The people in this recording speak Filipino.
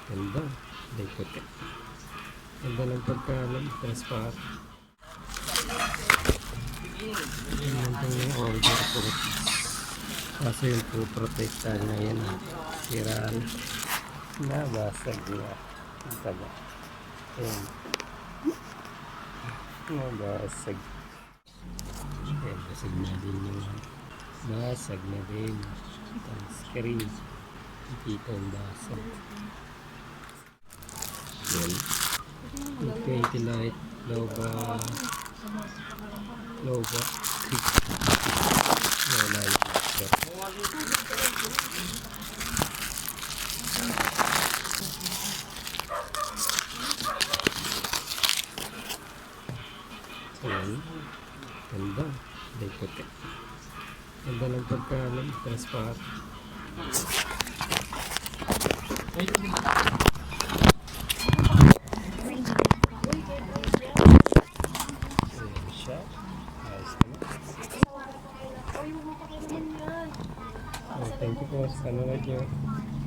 Ganda. May puti. Ganda ng pagkalam. Transparent. Ganda ng order po. Kaso yung po protector na yan. Siraan. Nabasag na. Ang taba. Ayan. Nabasag. Ayan. Basag na din yung basag na din. Ang screen. Kita yung basag. Ayan. Yung 20 light. Loba. Creek. Wala yung basag. Ayan. Ganda. May puti. Ganda ng pagkalam. Transparent. Ayan siya. Ayos naman. Thank you po sa nanonood nyo.